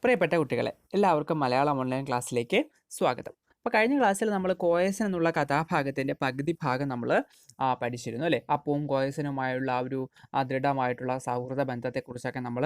പ്രിയപ്പെട്ട കുട്ടികളെ, എല്ലാവർക്കും മലയാളം ഓൺലൈൻ ക്ലാസ്സിലേക്ക് സ്വാഗതം. അപ്പോൾ കഴിഞ്ഞ ക്ലാസ്സിൽ നമ്മൾ കോയസൻ എന്നുള്ള കഥാഭാഗത്തിൻ്റെ പകുതി ഭാഗം നമ്മൾ പഠിച്ചിരുന്നു അല്ലേ. അപ്പവും കോയസനുമായുള്ള ആ ഒരു ദൃഢമായിട്ടുള്ള സൗഹൃദ ബന്ധത്തെക്കുറിച്ചൊക്കെ നമ്മൾ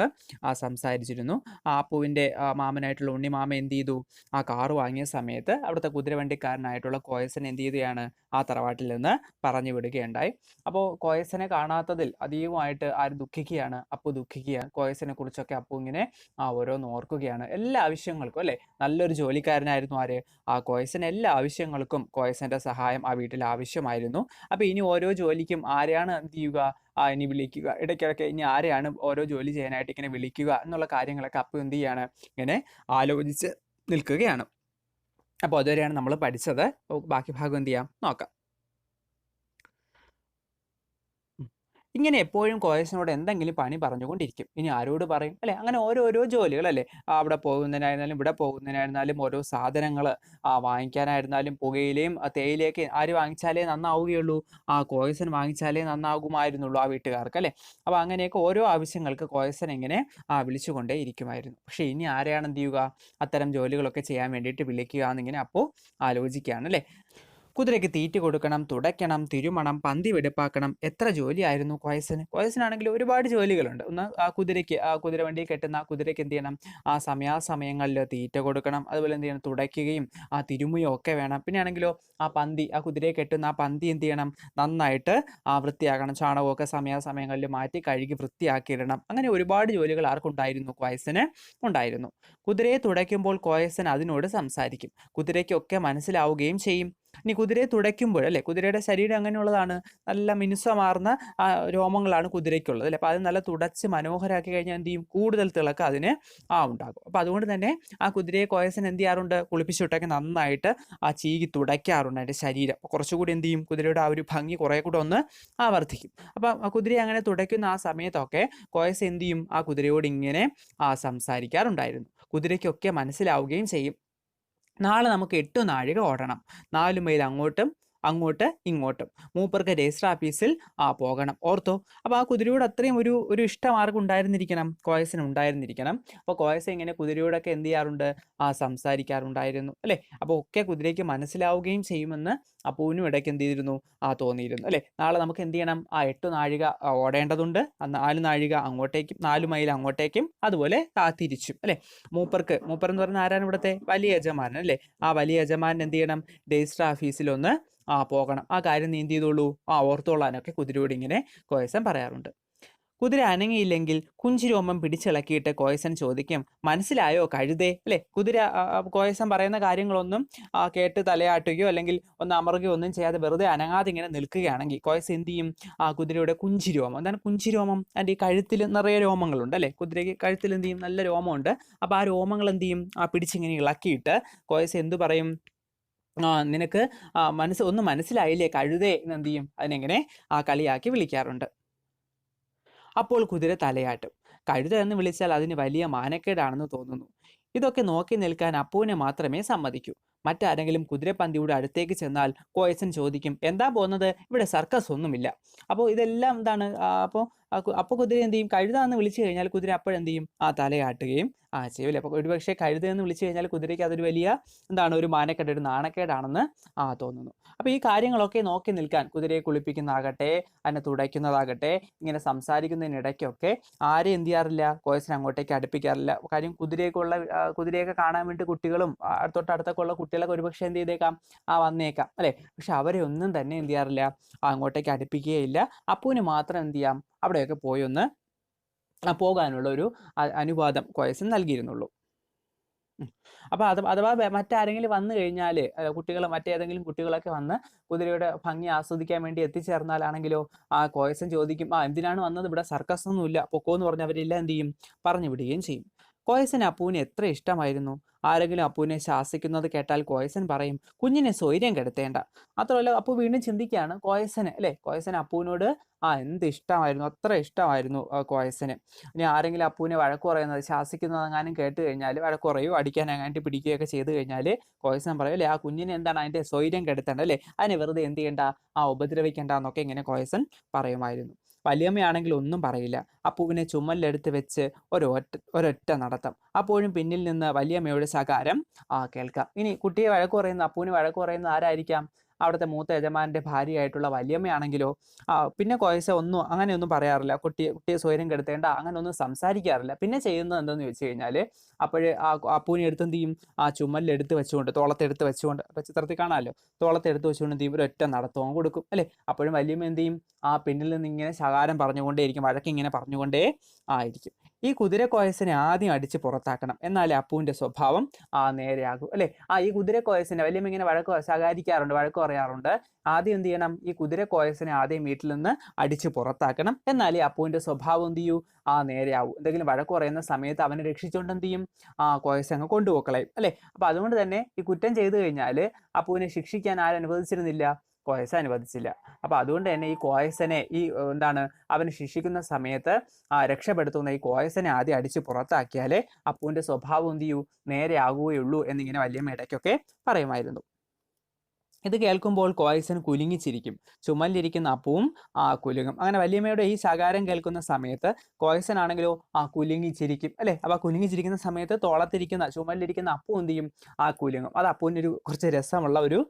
സംസാരിച്ചിരുന്നു. അപ്പുവിൻ്റെ മാമനായിട്ടുള്ള ഉണ്ണിമാമ എന്ത് ചെയ്തു, ആ കാറ് വാങ്ങിയ സമയത്ത് അവിടുത്തെ കുതിരവണ്ടിക്കാരനായിട്ടുള്ള കോയസൻ എന്ത് ചെയ്യുകയാണ്, ആ തറവാട്ടിൽ നിന്ന് പറഞ്ഞു വിടുകയുണ്ടായി. അപ്പോൾ കോയസനെ കാണാത്തതിൽ അധികമായിട്ട് ആര് ദുഃഖിക്കുകയാണ്, അപ്പു ദുഃഖിക്കുകയാണ്. കോയസനെ കുറിച്ചൊക്കെ അപ്പു ഇങ്ങനെ ഓരോന്ന് ഓർക്കുകയാണ്. എല്ലാ ആവശ്യങ്ങൾക്കും അല്ലേ, നല്ലൊരു ജോലിക്കാരനായിരുന്നു ആര്, ആ കോയസൻ. എല്ലാ ആവശ്യങ്ങൾക്കും കോയസന്റെ സഹായം ആ വീട്ടിൽ ആവശ്യമായിരുന്നു. അപ്പോൾ ഇനി ഓരോ ജോലിക്കും ആരെയാണ് എന്ത് ചെയ്യുക, ഇനി വിളിക്കുക, ഇടയ്ക്കിടയ്ക്ക് ഇനി ആരെയാണ് ഓരോ ജോലി ചെയ്യാനായിട്ട് ഇങ്ങനെ വിളിക്കുക എന്നുള്ള കാര്യങ്ങളൊക്കെ അപ്പു എന്ത് ചെയ്യാണ്, ഇങ്ങനെ ആലോചിച്ച് നിൽക്കുകയാണ്. അപ്പോൾ അതുവരെയാണ് നമ്മൾ പഠിച്ചത്. ബാക്കി ഭാഗം എന്ത് ചെയ്യാം നോക്കാം. ഇങ്ങനെ എപ്പോഴും കോയസിനോട് എന്തെങ്കിലും പണി പറഞ്ഞുകൊണ്ടിരിക്കും. ഇനി ആരോട് പറയും അല്ലേ. അങ്ങനെ ഓരോരോ ജോലികളല്ലേ, അവിടെ പോകുന്നതിനായിരുന്നാലും ഇവിടെ പോകുന്നതിനായിരുന്നാലും ഓരോ സാധനങ്ങൾ വാങ്ങിക്കാനായിരുന്നാലും പുകയിലയും തേയിലയൊക്കെ ആര് വാങ്ങിച്ചാലേ നന്നാവുകയുള്ളൂ, കോയസൻ വാങ്ങിച്ചാലേ നന്നാകുമായിരുന്നുള്ളൂ ആ വീട്ടുകാർക്ക് അല്ലേ. അപ്പോൾ അങ്ങനെയൊക്കെ ഓരോ ആവശ്യങ്ങൾക്ക് കോയസൻ ഇങ്ങനെ വിളിച്ചുകൊണ്ടേ ഇരിക്കുമായിരുന്നു. പക്ഷേ ഇനി ആരെയാണ് എന്ത് ചെയ്യുക, അത്തരം ജോലികളൊക്കെ ചെയ്യാൻ വേണ്ടിയിട്ട് വിളിക്കുക എന്നിങ്ങനെ അപ്പോൾ ആലോചിക്കുകയാണ് അല്ലേ. കുതിരയ്ക്ക് തീറ്റ കൊടുക്കണം, തുടയ്ക്കണം, തിരുമണം, പന്തി വെടുപ്പാക്കണം. എത്ര ജോലിയായിരുന്നു കോയസന്. കോയസനാണെങ്കിൽ ഒരുപാട് ജോലികളുണ്ട്. ഒന്ന് കുതിരവണ്ടി കെട്ടുന്ന കുതിരയ്ക്ക് എന്ത് ചെയ്യണം, സമയാസമയങ്ങളിൽ തീറ്റ കൊടുക്കണം, അതുപോലെ എന്ത് ചെയ്യണം, തുടയ്ക്കുകയും തിരുമുകയും ഒക്കെ വേണം. പിന്നെ ആണെങ്കിലോ ആ കുതിരയെ കെട്ടുന്ന പന്തി എന്ത് ചെയ്യണം, നന്നായിട്ട് വൃത്തിയാക്കണം, ചാണകമൊക്കെ സമയാസമയങ്ങളിൽ മാറ്റി കഴുകി വൃത്തിയാക്കിയിടണം. അങ്ങനെ ഒരുപാട് ജോലികൾ ആർക്കുണ്ടായിരുന്നു, കോയസന് ഉണ്ടായിരുന്നു. കുതിരയെ തുടയ്ക്കുമ്പോൾ കോയസൻ അതിനോട് സംസാരിക്കും. കുതിരയ്ക്കൊക്കെ മനസ്സിലാവുകയും ചെയ്യും. ഇനി കുതിരയെ തുടയ്ക്കുമ്പോൾ അല്ലേ, കുതിരയുടെ ശരീരം അങ്ങനെയുള്ളതാണ്, നല്ല മിനുസമാർന്ന രോമങ്ങളാണ് കുതിരയ്ക്കുള്ളത് അല്ലേ. അപ്പോൾ അത് നല്ല തുടച്ച് മനോഹരമാക്കി കഴിഞ്ഞാൽ എന്ത് ചെയ്യും, കൂടുതൽ തിളക്കം അതിന് ഉണ്ടാകും. അപ്പോൾ അതുകൊണ്ട് തന്നെ ആ കുതിരയെ കോയസൻ എന്ത് ചെയ്യാറുണ്ട്, കുളിപ്പിച്ചിട്ടൊക്കെ നന്നായിട്ട് ചീകി തുടയ്ക്കാറുണ്ട് അതിൻ്റെ ശരീരം. കുറച്ചുകൂടി എന്ത് ചെയ്യും, കുതിരയുടെ ആ ഒരു ഭംഗി കുറേ കൂടെ ഒന്ന് വർദ്ധിക്കും. അപ്പം കുതിരയെ അങ്ങനെ തുടയ്ക്കുന്ന ആ സമയത്തൊക്കെ കോയസ് എന്ത് ചെയ്യും, ആ കുതിരയോട് ഇങ്ങനെ സംസാരിക്കാറുണ്ടായിരുന്നു. കുതിരയ്ക്കൊക്കെ മനസ്സിലാവുകയും ചെയ്യും. നാളെ നമുക്ക് 8 നാഴിക ഓടണം, 4 മൈൽ അങ്ങോട്ട് ഇങ്ങോട്ടും. മൂപ്പർക്ക് രജിസ്റ്റർ ഓഫീസിൽ പോകണം. ഓർത്തോ. അപ്പോൾ ആ കുതിരയോട് അത്രയും ഒരു ഇഷ്ടം ആർക്കും ഉണ്ടായിരുന്നിരിക്കണം, കോയസിന് ഉണ്ടായിരുന്നിരിക്കണം. അപ്പോൾ കോയസ് ഇങ്ങനെ കുതിരയോടൊക്കെ എന്ത് ചെയ്യാറുണ്ട്, സംസാരിക്കാറുണ്ടായിരുന്നു അല്ലേ. അപ്പോൾ ഒക്കെ കുതിരയ്ക്ക് മനസ്സിലാവുകയും ചെയ്യുമെന്ന് അപ്പൂവിനും ഇടയ്ക്ക് എന്ത് ചെയ്തിരുന്നു, തോന്നിയിരുന്നു അല്ലേ. നാളെ നമുക്ക് എന്ത് ചെയ്യണം, 8 നാഴിക ഓടേണ്ടതുണ്ട്. 4 നാഴിക അങ്ങോട്ടേക്കും 4 മൈൽ അങ്ങോട്ടേക്കും, അതുപോലെ തിരിച്ചും അല്ലേ. മൂപ്പർ എന്ന് പറഞ്ഞാൽ ആരാണ്, ഇവിടുത്തെ വലിയ യജമാനൻ അല്ലേ. ആ വലിയ യജമാനൻ എന്ത് ചെയ്യണം, രജിസ്റ്റർ ഓഫീസിലൊന്ന് പോകണം. ആ കാര്യം നീ എന്ത് ചെയ്തോളൂ, ഓർത്തോളാനൊക്കെ കുതിരയോട് ഇങ്ങനെ കോയസൻ പറയാറുണ്ട്. കുതിര അനങ്ങിയില്ലെങ്കിൽ കുഞ്ചിരോമം പിടിച്ചിളക്കിയിട്ട് കോയസൻ ചോദിക്കും, മനസ്സിലായോ കഴുതേ അല്ലേ. കുതിര കോയസൻ പറയുന്ന കാര്യങ്ങളൊന്നും കേട്ട് തലയാട്ടുകയോ അല്ലെങ്കിൽ ഒന്ന് അമറുകയോ ഒന്നും ചെയ്യാതെ വെറുതെ അനങ്ങാതെ ഇങ്ങനെ നിൽക്കുകയാണെങ്കിൽ കോയസ് എന്ത് ചെയ്യും, കുതിരയുടെ കുഞ്ചിരോമം, എന്താണ് കുഞ്ചിരോമം, അതിൻ്റെ ഈ കഴുത്തിൽ നിറയെ രോമങ്ങളുണ്ട് അല്ലേ. കുതിരയ്ക്ക് കഴുത്തിൽ എന്ത് ചെയ്യും, നല്ല രോമമുണ്ട്. അപ്പോൾ ആ രോമങ്ങൾ എന്ത് ചെയ്യും, പിടിച്ചിങ്ങനെ ഇളക്കിയിട്ട് കോയസ് എന്തു പറയും, നിനക്ക് ഒന്നും മനസ്സിലായില്ലേ കഴുതേ എന്ന് എന്ത് ചെയ്യും, അതിനെങ്ങനെ കളിയാക്കി വിളിക്കാറുണ്ട്. അപ്പോൾ കുതിര തലയാട്ടും. കഴുത എന്ന് വിളിച്ചാൽ അതിന് വലിയ മാനക്കേടാണെന്ന് തോന്നുന്നു. ഇതൊക്കെ നോക്കി നിൽക്കാൻ അപ്പുവിനെ മാത്രമേ സമ്മതിക്കൂ. മറ്റാരെങ്കിലും കുതിരപ്പന്തിയുടെ അടുത്തേക്ക് ചെന്നാൽ കോയസൻ ചോദിക്കും, എന്താ പോകുന്നത്, ഇവിടെ സർക്കസ് ഒന്നുമില്ല. അപ്പോൾ ഇതെല്ലാം എന്താണ്, അപ്പോൾ കുതിര എന്ത് ചെയ്യും, കഴുത എന്ന് വിളിച്ചു കഴിഞ്ഞാൽ കുതിര അപ്പോഴെന്ത് ചെയ്യും, തലയാട്ടുകയും ചെയ്യൂലേ. അപ്പോൾ ഒരുപക്ഷെ കഴുത എന്ന് വിളിച്ചു കഴിഞ്ഞാൽ കുതിരയ്ക്ക് അതൊരു വലിയ എന്താണ്, ഒരു മാനക്കേട്, ഒരു നാണക്കേടാണെന്ന് തോന്നുന്നു. അപ്പോൾ ഈ കാര്യങ്ങളൊക്കെ നോക്കി നിൽക്കാൻ കുതിരയെ കുളിപ്പിക്കുന്നതാകട്ടെ, അതിനെ തുടയ്ക്കുന്നതാകട്ടെ, ഇങ്ങനെ സംസാരിക്കുന്നതിനിടയ്ക്കൊക്കെ ആരെ എന്ത് ചെയ്യാറില്ല, കോയസൻ അങ്ങോട്ടേക്ക് അടുപ്പിക്കാറില്ല. കാര്യം കുതിരയൊക്കെ കാണാൻ വേണ്ടി കുട്ടികളും തൊട്ടടുത്തൊക്കെ ഉള്ള കുട്ടികളൊക്കെ ഒരുപക്ഷെ എന്ത് ചെയ്തേക്കാം, വന്നേക്കാം അല്ലേ. പക്ഷെ അവരെ ഒന്നും തന്നെ എന്ത് ചെയ്യാറില്ല, അങ്ങോട്ടേക്ക് അടുപ്പിക്കുകയില്ല. അപ്പൂവിന് മാത്രം എന്ത് ചെയ്യാം, അവിടെയൊക്കെ പോയി ഒന്ന് പോകാനുള്ള ഒരു അനുവാദം കോയസൻ നൽകിയിരുന്നുള്ളൂ. അപ്പോൾ അഥവാ മറ്റാരെങ്കിലും വന്നു കഴിഞ്ഞാൽ, മറ്റേതെങ്കിലും കുട്ടികളൊക്കെ വന്ന് കുതിരയുടെ ഭംഗി ആസ്വദിക്കാൻ വേണ്ടി എത്തിച്ചേർന്നാലാണെങ്കിലോ കോയസൻ ചോദിക്കും, എന്തിനാണ് വന്നത്, ഇവിടെ സർക്കസ് ഒന്നുമില്ല, പൊക്കോ എന്ന് പറഞ്ഞ് അവരെല്ലാം എന്ത് ചെയ്യും, പറഞ്ഞു വിടുകയും ചെയ്യും. കോയസന് അപ്പുവിനെ എത്ര ഇഷ്ടമായിരുന്നു. ആരെങ്കിലും അപ്പുവിനെ ശാസിക്കുന്നത് കേട്ടാൽ കോയസൻ പറയും, കുഞ്ഞിനെ സ്വൈര്യം കെടുത്തേണ്ട. മാത്രമല്ല അപ്പു വീണ്ടും ചിന്തിക്കുകയാണ്, കോയസന് അല്ലേ, കോയസന് അപ്പുവിനോട് എന്ത് ഇഷ്ടമായിരുന്നു, അത്ര ഇഷ്ടമായിരുന്നു കോയസന്. ഇനി ആരെങ്കിലും അപ്പുവിനെ വഴക്ക് പറയുന്നത്, ശാസിക്കുന്നതെങ്ങാനും കേട്ട് കഴിഞ്ഞാൽ വഴക്ക് പറയുകയോ അടിക്കാനങ്ങാണ്ട് പിടിക്കുകയൊക്കെ ചെയ്ത് കഴിഞ്ഞാൽ കോയസൻ പറയും അല്ലേ, ആ കുഞ്ഞിനെ എന്താണ്, അതിൻ്റെ സ്വൈര്യം കെടുത്തേണ്ട അല്ലേ, അതിനെ വെറുതെ എന്ത് ചെയ്യേണ്ട, ഉപദ്രവിക്കേണ്ട എന്നൊക്കെ ഇങ്ങനെ കോയസൻ പറയുമായിരുന്നു. വലിയമ്മയാണെങ്കിൽ ഒന്നും പറയില്ല. അപ്പുവിനെ ചുമലിലെടുത്ത് വെച്ച് ഒരൊറ്റ നടത്തം. അപ്പോഴും പിന്നിൽ നിന്ന് വലിയമ്മയുടെ ശകാരം കേൾക്കാം. ഇനി കുട്ടിയെ വഴക്ക് പറയുന്ന, അപ്പുവിന് വഴക്ക് പറയുന്ന ആരായിരിക്കാം? അവിടുത്തെ മൂത്ത യജമാനന്റെ ഭാര്യയായിട്ടുള്ള വലിയമ്മയാണെങ്കിലോ പിന്നെ കോയസ ഒന്നും അങ്ങനെയൊന്നും പറയാറില്ല. കുട്ടിയെ സ്വൈര്യം കെടുത്തേണ്ട അങ്ങനെ ഒന്നും സംസാരിക്കാറില്ല. പിന്നെ ചെയ്യുന്നത് എന്തെന്ന് ചോദിച്ചു കഴിഞ്ഞാൽ, അപ്പോഴേ അപ്പൂനെ എടുത്ത് എന്ത് ചെയ്യും? ചുമലിലെടുത്ത് വെച്ചുകൊണ്ട്, തോളത്തെടുത്ത് വെച്ചുകൊണ്ട്, അപ്പൊ ചിത്രത്തിൽ കാണാമല്ലോ, തോളത്തെടുത്ത് വെച്ചുകൊണ്ട് എന്ത് ചെയ്യും? ഒരൊറ്റ നടത്തവും കൊടുക്കും അല്ലെ. അപ്പോഴും വലിയമ്മ എന്ത് ചെയ്യും? പിന്നിൽ നിന്ന് ഇങ്ങനെ ശകാരം പറഞ്ഞുകൊണ്ടേയിരിക്കും, വഴക്കിങ്ങനെ പറഞ്ഞുകൊണ്ടേ ആയിരിക്കും. ഈ കുതിരക്കോയസിനെ ആദ്യം അടിച്ച് പുറത്താക്കണം, എന്നാലേ അപ്പുവിന്റെ സ്വഭാവം നേരെയാകും അല്ലെ. ഈ കുതിരക്കോയസിനെ വലിയമ്മ ഇങ്ങനെ ശകാരിക്കാറുണ്ട്, വഴക്ക് പറയാറുണ്ട്. ആദ്യം എന്ത് ചെയ്യണം? ഈ കുതിരക്കോയസിനെ ആദ്യം വീട്ടിൽ നിന്ന് അടിച്ച് പുറത്താക്കണം, എന്നാലേ അപ്പുവിന്റെ സ്വഭാവം എന്ത് ചെയ്യൂ? നേരെയാവും. എന്തെങ്കിലും വഴക്ക് പറയുന്ന സമയത്ത് അവനെ രക്ഷിച്ചുകൊണ്ട് എന്ത് ചെയ്യും? കോയസ് അങ്ങ് കൊണ്ടുപോക്കളയും അല്ലെ. അപ്പൊ അതുകൊണ്ട് തന്നെ ഈ കുറ്റം ചെയ്തു കഴിഞ്ഞാൽ അപ്പുവിനെ ശിക്ഷിക്കാൻ ആരനുവദിച്ചിരുന്നില്ല? കോയസ് അനുവദിച്ചില്ല. അപ്പൊ അതുകൊണ്ട് തന്നെ ഈ കോയസനെ എന്താണ് അവന് ശിക്ഷിക്കുന്ന സമയത്ത് രക്ഷപ്പെടുത്തുന്ന ഈ കോയസനെ ആദ്യം അടിച്ച് പുറത്താക്കിയാലേ അപ്പുവിന്റെ സ്വഭാവം എന്ത് ചെയ്യൂ? നേരെ ആകുകയുള്ളൂ എന്നിങ്ങനെ വലിയമ്മ ഇടയ്ക്കൊക്കെ പറയുമായിരുന്നു. ഇത് കേൾക്കുമ്പോൾ കോയസൻ കുലുങ്ങിച്ചിരിക്കും. ചുമലിലിരിക്കുന്ന അപ്പവും കുലുങ്ങും. അങ്ങനെ വലിയമ്മയുടെ ഈ ശകാരം കേൾക്കുന്ന സമയത്ത് കോയസൻ ആണെങ്കിലോ കുലുങ്ങിച്ചിരിക്കും അല്ലെ. അപ്പൊ കുലുങ്ങിച്ചിരിക്കുന്ന സമയത്ത് ചുമലിലിരിക്കുന്ന അപ്പു എന്ത് ചെയ്യും? കുലുങ്ങും. അത് അപ്പുവിനൊരു കുറച്ച് രസമുള്ള ഒരു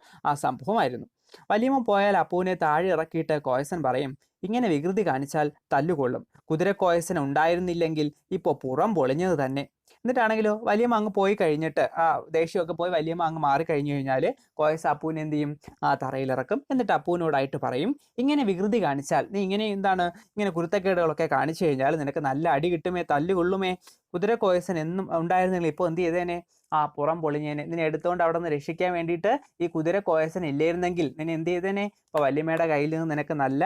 സംഭവമായിരുന്നു. വലിയമ്മ പോയാൽ അപ്പുവിനെ താഴെ ഇറക്കിയിട്ട് കോയസൻ പറയും, ഇങ്ങനെ വികൃതി കാണിച്ചാൽ തല്ലുകൊള്ളും. കുതിരക്കോയസൻ ഉണ്ടായിരുന്നില്ലെങ്കിൽ ഇപ്പോൾ പുറം പൊളിഞ്ഞത് തന്നെ. എന്നിട്ടാണെങ്കിലോ വലിയമ്മ അങ്ങ് പോയി കഴിഞ്ഞിട്ട് ദേഷ്യമൊക്കെ പോയി വലിയമ്മ അങ്ങ് മാറി കഴിഞ്ഞു കഴിഞ്ഞാൽ കോയസ് അപ്പൂനെ എന്ത് ചെയ്യും? തറയിലിറക്കും. എന്നിട്ട് അപ്പൂനോടായിട്ട് പറയും, ഇങ്ങനെ വികൃതി കാണിച്ചാൽ, നീ ഇങ്ങനെ കുരുത്തക്കേടുകളൊക്കെ കാണിച്ചു കഴിഞ്ഞാൽ നിനക്ക് നല്ല അടി കിട്ടുമേ, തല്ലുകൊള്ളുമേ. കുതിരക്കോയസൻ എന്നും ഉണ്ടായിരുന്നെങ്കിൽ ഇപ്പോൾ എന്ത് ചെയ്തേനെ? പുറം പൊളിഞ്ഞേനെ. നിന്നെ എടുത്തുകൊണ്ട് അവിടെ നിന്ന് രക്ഷിക്കാൻ വേണ്ടിയിട്ട് ഈ കുതിരക്കോയസൻ ഇല്ലായിരുന്നെങ്കിൽ നിന്നെ എന്ത് ചെയ്തേനെ? ഇപ്പൊ വല്യമ്മയുടെ കയ്യിൽ നിന്ന് നിനക്ക് നല്ല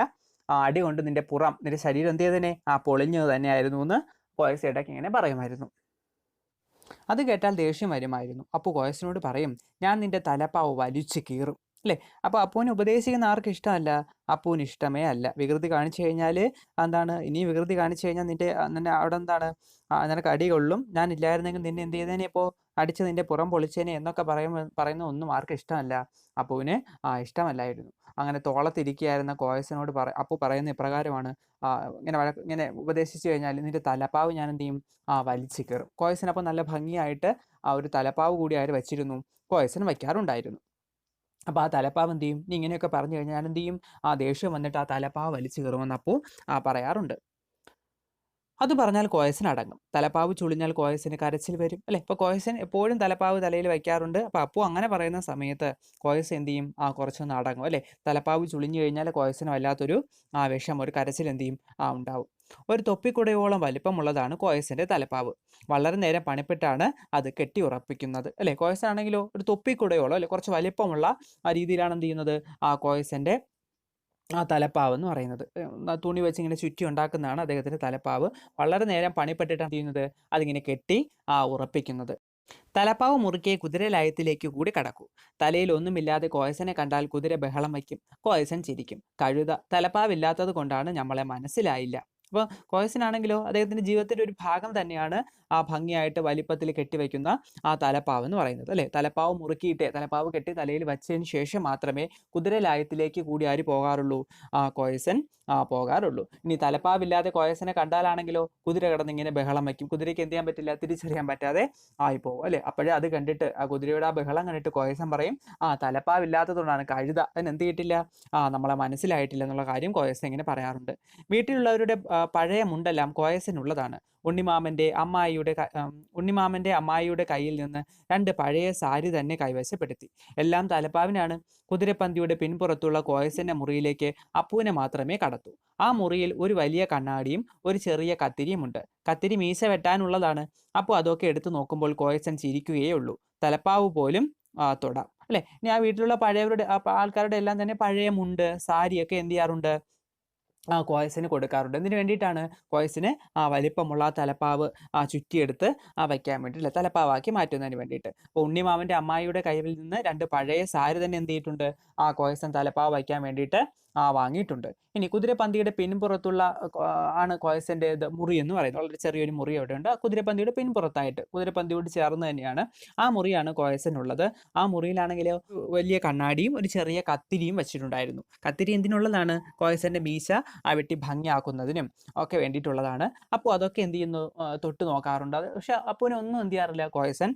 അടി കൊണ്ട് നിന്റെ ശരീരം എന്ത് ചെയ്തേനെ? പൊളിഞ്ഞത് തന്നെയായിരുന്നു എന്ന് കോയസ് ഇടയ്ക്ക് ഇങ്ങനെ പറയുമായിരുന്നു. അത് കേട്ടാൽ ദേഷ്യം വരുമായിരുന്നു. അപ്പോൾ കോയസിനോട് പറയും, ഞാൻ നിന്റെ തലപ്പാവ് വലിച്ചു കീറും അല്ലേ. അപ്പോൾ അപ്പൂനെ ഉപദേശിക്കുന്ന ആർക്കും ഇഷ്ടമല്ല? അപ്പൂന് ഇഷ്ടമേ അല്ല. വികൃതി കാണിച്ചു കഴിഞ്ഞാൽ ഇനി വികൃതി കാണിച്ചു കഴിഞ്ഞാൽ നിന്നെ അവിടെ നിനക്ക് അടി കൊള്ളും. ഞാൻ ഇല്ലായിരുന്നെങ്കിൽ നിന്നെ എന്ത് ചെയ്തേനെ? ഇപ്പോൾ അടിച്ച് നിന്റെ പുറം പൊളിച്ചേനെ എന്നൊക്കെ പറയുന്ന ഒന്നും ആർക്കും ഇഷ്ടമല്ല. അപ്പൂവിന് ഇഷ്ടമല്ലായിരുന്നു. അങ്ങനെ തോളത്തിരിക്കുകയായിരുന്ന കോയസിനോട് അപ്പു പറയുന്ന ഇപ്രകാരമാണ്, ഇങ്ങനെ ഉപദേശിച്ചു കഴിഞ്ഞാൽ നിന്റെ തലപ്പാവ് ഞാൻ എന്ത് ചെയ്യും? വലിച്ചു കയറും. കോയസിനപ്പോൾ നല്ല ഭംഗിയായിട്ട് ഒരു തലപ്പാവ് കൂടി ആര് വെച്ചിരുന്നു? കോയസിന് വയ്ക്കാറുണ്ടായിരുന്നു. അപ്പോൾ ആ തലപ്പാവ് എന്ത് ചെയ്യും? നീ ഇങ്ങനെയൊക്കെ പറഞ്ഞു കഴിഞ്ഞാൽ ഞാൻ എന്ത് ചെയ്യും? ദേഷ്യം വന്നിട്ട് ആ തലപ്പാവ് വലിച്ചു കയറുമെന്ന് അപ്പു പറയാറുണ്ട്. അത് പറഞ്ഞാൽ കോയസിന് അടങ്ങും. തലപ്പാവ് ചുളിഞ്ഞാൽ കോയസിന് കരച്ചിൽ വരും അല്ലെ. ഇപ്പോൾ കോയസൻ എപ്പോഴും തലപ്പാവ് തലയിൽ വയ്ക്കാറുണ്ട്. അപ്പോൾ അപ്പു അങ്ങനെ പറയുന്ന സമയത്ത് കോയസ് എന്ത് ചെയ്യും? കുറച്ചൊന്ന് അടങ്ങും അല്ലെ. തലപ്പാവ് ചുളിഞ്ഞു കഴിഞ്ഞാൽ കോയസിന് വല്ലാത്തൊരു വിഷമം, ഒരു കരച്ചിൽ എന്ത് ചെയ്യും? ഉണ്ടാവും. ഒരു തൊപ്പിക്കുടയോളം വലിപ്പമുള്ളതാണ് കോയസിന്റെ തലപ്പാവ്. വളരെ നേരം പണിപ്പെട്ടാണ് അത് കെട്ടി ഉറപ്പിക്കുന്നത് അല്ലെ. കോയസാണെങ്കിലോ ഒരു തൊപ്പിക്കുടയോളം അല്ലെ, കുറച്ച് വലിപ്പമുള്ള രീതിയിലാണ് എന്ത് ചെയ്യുന്നത്? കോയസിന്റെ തലപ്പാവ് എന്ന് പറയുന്നത്. തുണി വെച്ച് ഇങ്ങനെ ചുറ്റി ഉണ്ടാക്കുന്നതാണ് അദ്ദേഹത്തിന്റെ തലപ്പാവ്. വളരെ നേരം പണിപ്പെട്ടിട്ടാണ് ചെയ്യുന്നത്, അതിങ്ങനെ കെട്ടി ഉറപ്പിക്കുന്നത്. തലപ്പാവ് മുറുക്കെ കുതിരലയത്തിലേക്ക് കൂടി കടക്കൂ. തലയിൽ ഒന്നുമില്ലാതെ കോയസനെ കണ്ടാൽ കുതിര ബഹളം വയ്ക്കും. കോയസൻ ചിരിക്കും. കഴുത തലപ്പാവില്ലാത്തത് കൊണ്ടാണ് നമ്മളെ മനസ്സിലായില്ല. അപ്പോൾ കോയസനാണെങ്കിലോ അദ്ദേഹത്തിന്റെ ജീവിതത്തിന്റെ ഒരു ഭാഗം തന്നെയാണ് ഭംഗിയായിട്ട് വലിപ്പത്തിൽ കെട്ടിവെക്കുന്ന തലപ്പാവ് എന്ന് പറയുന്നത് അല്ലെ. തലപ്പാവ് കെട്ടി തലയിൽ വെച്ചതിന് ശേഷം മാത്രമേ കുതിരലായത്തിലേക്ക് കൂടി ആര് പോകാറുള്ളൂ? കോയസൻ പോകാറുള്ളൂ. ഇനി തലപ്പാവില്ലാതെ കോയസനെ കണ്ടാലാണെങ്കിലോ കുതിര കിടന്ന് ഇങ്ങനെ ബഹളം വയ്ക്കും. കുതിരയ്ക്ക് എന്ത് ചെയ്യാൻ പറ്റില്ല? തിരിച്ചറിയാൻ പറ്റാതെ ആയിപ്പോകും അല്ലെ. അപ്പോഴേ അത് കണ്ടിട്ട് കുതിരയുടെ ബഹളം കണ്ടിട്ട് കോയസൻ പറയും, തലപ്പാവില്ലാത്തതുകൊണ്ടാണ്, കഴുത അതിന് എന്ത് ചെയ്തിട്ടില്ല? നമ്മളെ മനസ്സിലായിട്ടില്ല എന്നുള്ള കാര്യം കോയസൻ ഇങ്ങനെ പറയാറുണ്ട്. വീട്ടിലുള്ളവരുടെ പഴയ മുണ്ടെല്ലാം കോയസനുള്ളതാണ്. ഉണ്ണിമാമന്റെ അമ്മായിയുടെ കയ്യിൽ നിന്ന് 2 പഴയ സാരി തന്നെ കൈവശപ്പെടുത്തി. എല്ലാം തലപ്പാവിനാണ്. കുതിരപ്പന്തിയുടെ പിൻപുറത്തുള്ള കോയസന്റെ മുറിയിലേക്ക് അപ്പുവിനെ മാത്രമേ കടത്തൂ. ആ മുറിയിൽ ഒരു വലിയ കണ്ണാടിയും ഒരു ചെറിയ കത്തിരിയുമുണ്ട്. കത്തിരി മീശ വെട്ടാനുള്ളതാണ്. അപ്പോൾ അതൊക്കെ എടുത്തു നോക്കുമ്പോൾ കോയസൻ ചിരിക്കുകയേ ഉള്ളൂ. തലപ്പാവ് പോലും തൊടാം അല്ലെ. ഇനി ആ വീട്ടിലുള്ള ആൾക്കാരുടെ എല്ലാം തന്നെ പഴയ മുണ്ട്, സാരിയൊക്കെ എന്ത് ചെയ്യാറുണ്ട്? കോയസിന് കൊടുക്കാറുണ്ട്. എന്തിനു വേണ്ടിയിട്ടാണ്? കോയസിന് വലിപ്പമുള്ള തലപ്പാവ് ചുറ്റിയെടുത്ത് വയ്ക്കാൻ വേണ്ടിയിട്ട്, തലപ്പാവാക്കി മാറ്റുന്നതിന് വേണ്ടിയിട്ട്. അപ്പോൾ ഉണ്ണിമാമന്റെ അമ്മായിയുടെ കയ്യിൽ നിന്ന് 2 പഴയ സാരി തന്നെ എന്ത് ചെയ്തിട്ടുണ്ട്? കോയസൻ തലപ്പാവ് വയ്ക്കാൻ വേണ്ടിയിട്ട് വാങ്ങിയിട്ടുണ്ട്. ഇനി കുതിരപ്പന്തിയുടെ പിൻപുറത്തുള്ള ആണ് കോയസന്റെ മുറി എന്ന് പറയുന്നത്. വളരെ ചെറിയൊരു മുറി അവിടെയുണ്ട്. ആ കുതിരപ്പന്തിയുടെ പിൻപുറത്തായിട്ട് കുതിരപ്പന്തിയോട് ചേർന്ന് തന്നെയാണ് ആ മുറിയാണ് കോയസനുള്ളത്. ആ മുറിയിലാണെങ്കിലോ വലിയ കണ്ണാടിയും ഒരു ചെറിയ കത്തിരിയും വെച്ചിട്ടുണ്ടായിരുന്നു. കത്തിരി എന്തിനുള്ളതാണ്? കോയസന്റെ മീശ വെട്ടി ഭംഗിയാക്കുന്നതിനും ഒക്കെ വേണ്ടിയിട്ടുള്ളതാണ്. അപ്പോൾ അതൊക്കെ എന്ത് ചെയ്യുന്നു? തൊട്ട് നോക്കാറുണ്ട്. പക്ഷെ അപ്പൂനെ ഒന്നും എന്ത് ചെയ്യാറില്ല കോയസൻ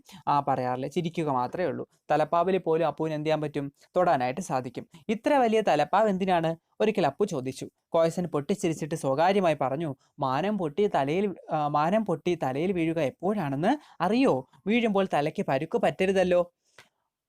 പറയാറില്ല. ചിരിക്കുക മാത്രമേ ഉള്ളൂ. തലപ്പാവിൽ പോലും അപ്പൂന് എന്ത് ചെയ്യാൻ പറ്റും? തൊടാനായിട്ട് സാധിക്കും. ഇത്ര വലിയ തലപ്പാവ് എന്തിനാണ്? ഒരിക്കൽ അപ്പു ചോദിച്ചു. കോയസൻ പൊട്ടിച്ചിരിച്ചിട്ട് സ്വകാര്യമായി പറഞ്ഞു, മാനം പൊട്ടി തലയിൽ വീഴുക എപ്പോഴാണെന്ന് അറിയോ? വീഴുമ്പോൾ തലയ്ക്ക് പരുക്ക് പറ്റരുതല്ലോ.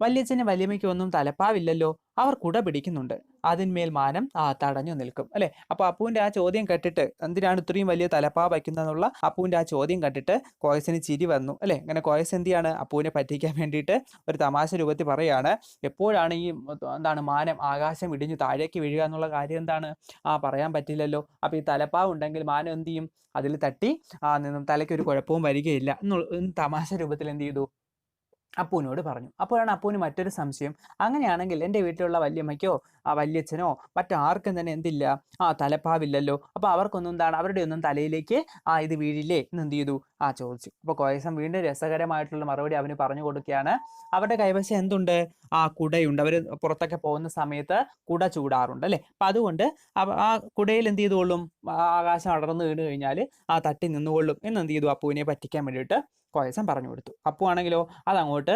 വല്യച്ഛനും വല്യമ്മയ്ക്കും ഒന്നും തലപ്പാവില്ലല്ലോ. അവർ കുട പിടിക്കുന്നുണ്ട്. അതിന്മേൽ മാനം തടഞ്ഞു നിൽക്കും. അല്ലെ? അപ്പൊ അപ്പുവിന്റെ ആ ചോദ്യം കേട്ടിട്ട്, എന്തിനാണ് ഇത്രയും വലിയ തലപ്പാവ് വയ്ക്കുന്നതെന്നുള്ള അപ്പുവിന്റെ ആ ചോദ്യം കണ്ടിട്ട് കോയസിന് ചിരി വന്നു. അല്ലെ? അങ്ങനെ കോയസ് എന്ത് ചെയ്യാണ്? അപ്പുവിനെ പറ്റിക്കാൻ വേണ്ടിയിട്ട് ഒരു തമാശ രൂപത്തിൽ പറയാണ്, എപ്പോഴാണ് ഈ മാനം ആകാശം ഇടിഞ്ഞു താഴേക്ക് വീഴുക എന്നുള്ള കാര്യം എന്താണ് പറയാൻ പറ്റില്ലല്ലോ. അപ്പൊ ഈ തലപ്പാവ് ഉണ്ടെങ്കിൽ മാനം എന്ത് ചെയ്യും? അതിൽ തട്ടി നിന്നും തലയ്ക്ക് ഒരു കുഴപ്പവും വരികയില്ല എന്നുള്ള തമാശ രൂപത്തിൽ എന്ത് ചെയ്തു? അപ്പൂനോട് പറഞ്ഞു. അപ്പോഴാണ് അപ്പൂന് മറ്റൊരു സംശയം. അങ്ങനെയാണെങ്കിൽ എൻ്റെ വീട്ടിലുള്ള വല്യമ്മയ്ക്കോ വല്യച്ഛനോ മറ്റാർക്കും തന്നെ എന്തില്ല? തലപ്പാവില്ലല്ലോ. അപ്പോൾ അവർക്കൊന്നും അവരുടെ ഒന്നും തലയിലേക്ക് ഇത് വീഴില്ലേ എന്ന് എന്ത് ചെയ്തു? ചോദിച്ചു. അപ്പോൾ കോയസം വീണ്ടും രസകരമായിട്ടുള്ള മറുപടി അവന് പറഞ്ഞു കൊടുക്കുകയാണ്. അവരുടെ കൈവശം എന്തുണ്ട്? കുടയുണ്ട്. അവർ പുറത്തൊക്കെ പോകുന്ന സമയത്ത് കുട ചൂടാറുണ്ട് അല്ലേ? അപ്പം അതുകൊണ്ട് ആ കുടയിൽ എന്ത് ചെയ്തുകൊള്ളും? ആകാശം അടർന്നു വീണ് കഴിഞ്ഞാൽ തട്ടി നിന്നുകൊള്ളും എന്ന് എന്ത് ചെയ്തു? അപ്പൂവിനെ പറ്റിക്കാൻ വേണ്ടിയിട്ട് കോയസം പറഞ്ഞു കൊടുത്തു. അപ്പു ആണെങ്കിലോ അതങ്ങോട്ട്